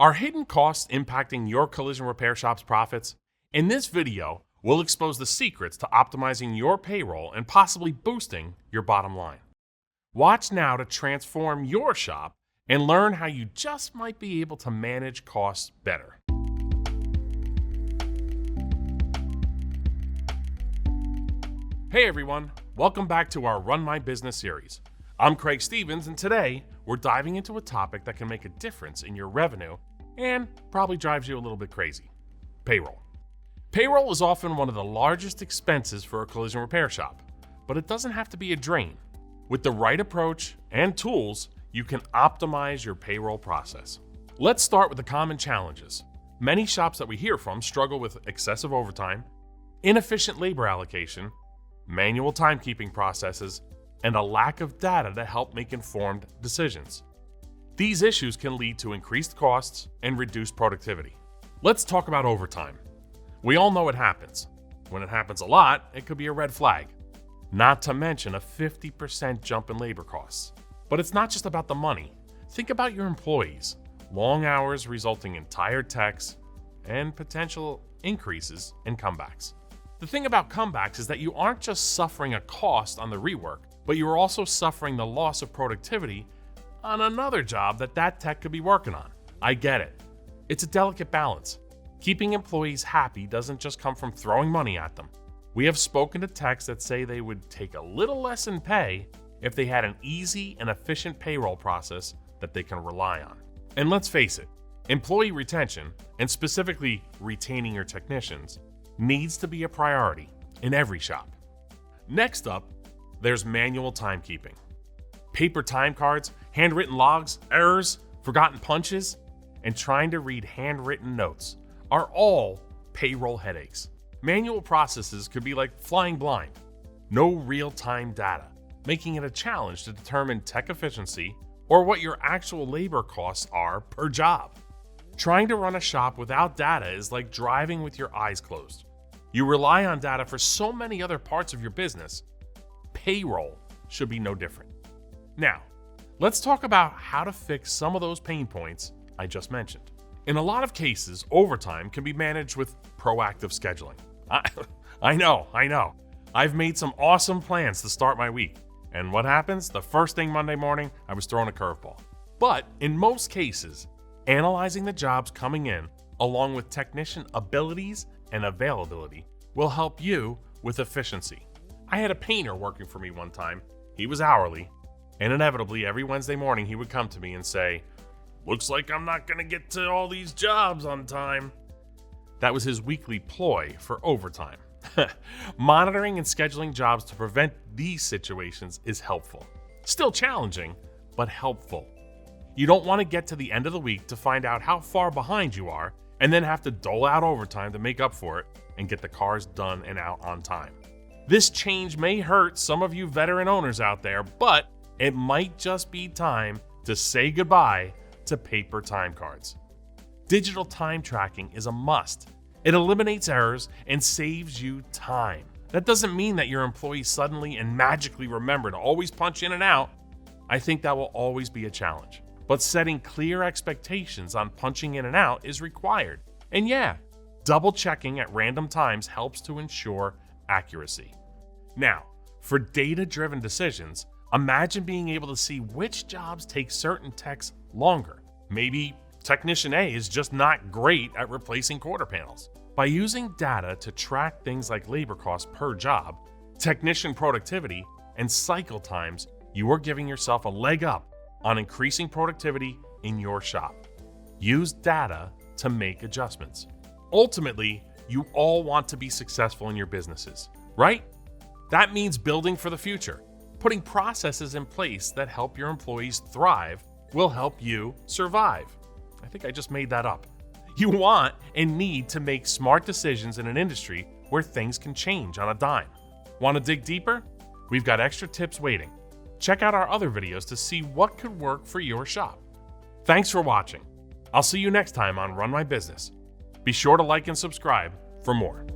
Are hidden costs impacting your collision repair shop's profits? In this video, we'll expose the secrets to optimizing your payroll and possibly boosting your bottom line. Watch now to transform your shop and learn how you just might be able to manage costs better. Hey everyone, welcome back to our Run My Business series. I'm Craig Stevens, and today we're diving into a topic that can make a difference in your revenue and probably drives you a little bit crazy: payroll. Payroll is often one of the largest expenses for a collision repair shop, but it doesn't have to be a drain. With the right approach and tools, you can optimize your payroll process. Let's start with the common challenges. Many shops that we hear from struggle with excessive overtime, inefficient labor allocation, manual timekeeping processes, and a lack of data to help make informed decisions. These issues can lead to increased costs and reduced productivity. Let's talk about overtime. We all know it happens. When it happens a lot, it could be a red flag. Not to mention a 50% jump in labor costs. But it's not just about the money. Think about your employees. Long hours resulting in tired techs and potential increases in comebacks. The thing about comebacks is that you aren't just suffering a cost on the rework, but you're also suffering the loss of productivity on another job that tech could be working on. I get it. It's a delicate balance. Keeping employees happy doesn't just come from throwing money at them. We have spoken to techs that say they would take a little less in pay if they had an easy and efficient payroll process that they can rely on. And let's face it, employee retention, and specifically retaining your technicians, needs to be a priority in every shop. Next up, there's manual timekeeping. Paper time cards, handwritten logs, errors, forgotten punches, and trying to read handwritten notes are all payroll headaches. Manual processes could be like flying blind. No real-time data, making it a challenge to determine tech efficiency or what your actual labor costs are per job. Trying to run a shop without data is like driving with your eyes closed. You rely on data for so many other parts of your business. Payroll should be no different. Now, let's talk about how to fix some of those pain points I just mentioned. In a lot of cases, overtime can be managed with proactive scheduling. I know. I've made some awesome plans to start my week. And what happens? The first thing Monday morning, I was thrown a curveball. But in most cases, analyzing the jobs coming in, along with technician abilities and availability, will help you with efficiency. I had a painter working for me one time. He was hourly, and inevitably every Wednesday morning he would come to me and say, "Looks like I'm not going to get to all these jobs on time." That was his weekly ploy for overtime. Monitoring and scheduling jobs to prevent these situations is helpful. Still challenging, but helpful. You don't want to get to the end of the week to find out how far behind you are and then have to dole out overtime to make up for it and get the cars done and out on time. This change may hurt some of you veteran owners out there, but it might just be time to say goodbye to paper time cards. Digital time tracking is a must. It eliminates errors and saves you time. That doesn't mean that your employees suddenly and magically remember to always punch in and out. I think that will always be a challenge. But setting clear expectations on punching in and out is required. And yeah, double checking at random times helps to ensure accuracy. Now, for data-driven decisions, imagine being able to see which jobs take certain techs longer. Maybe Technician A is just not great at replacing quarter panels. By using data to track things like labor costs per job, technician productivity, and cycle times, you are giving yourself a leg up on increasing productivity in your shop. Use data to make adjustments. Ultimately, you all want to be successful in your businesses, right? That means building for the future. Putting processes in place that help your employees thrive will help you survive. I think I just made that up. You want and need to make smart decisions in an industry where things can change on a dime. Want to dig deeper? We've got extra tips waiting. Check out our other videos to see what could work for your shop. Thanks for watching. I'll see you next time on Run My Business. Be sure to like and subscribe for more.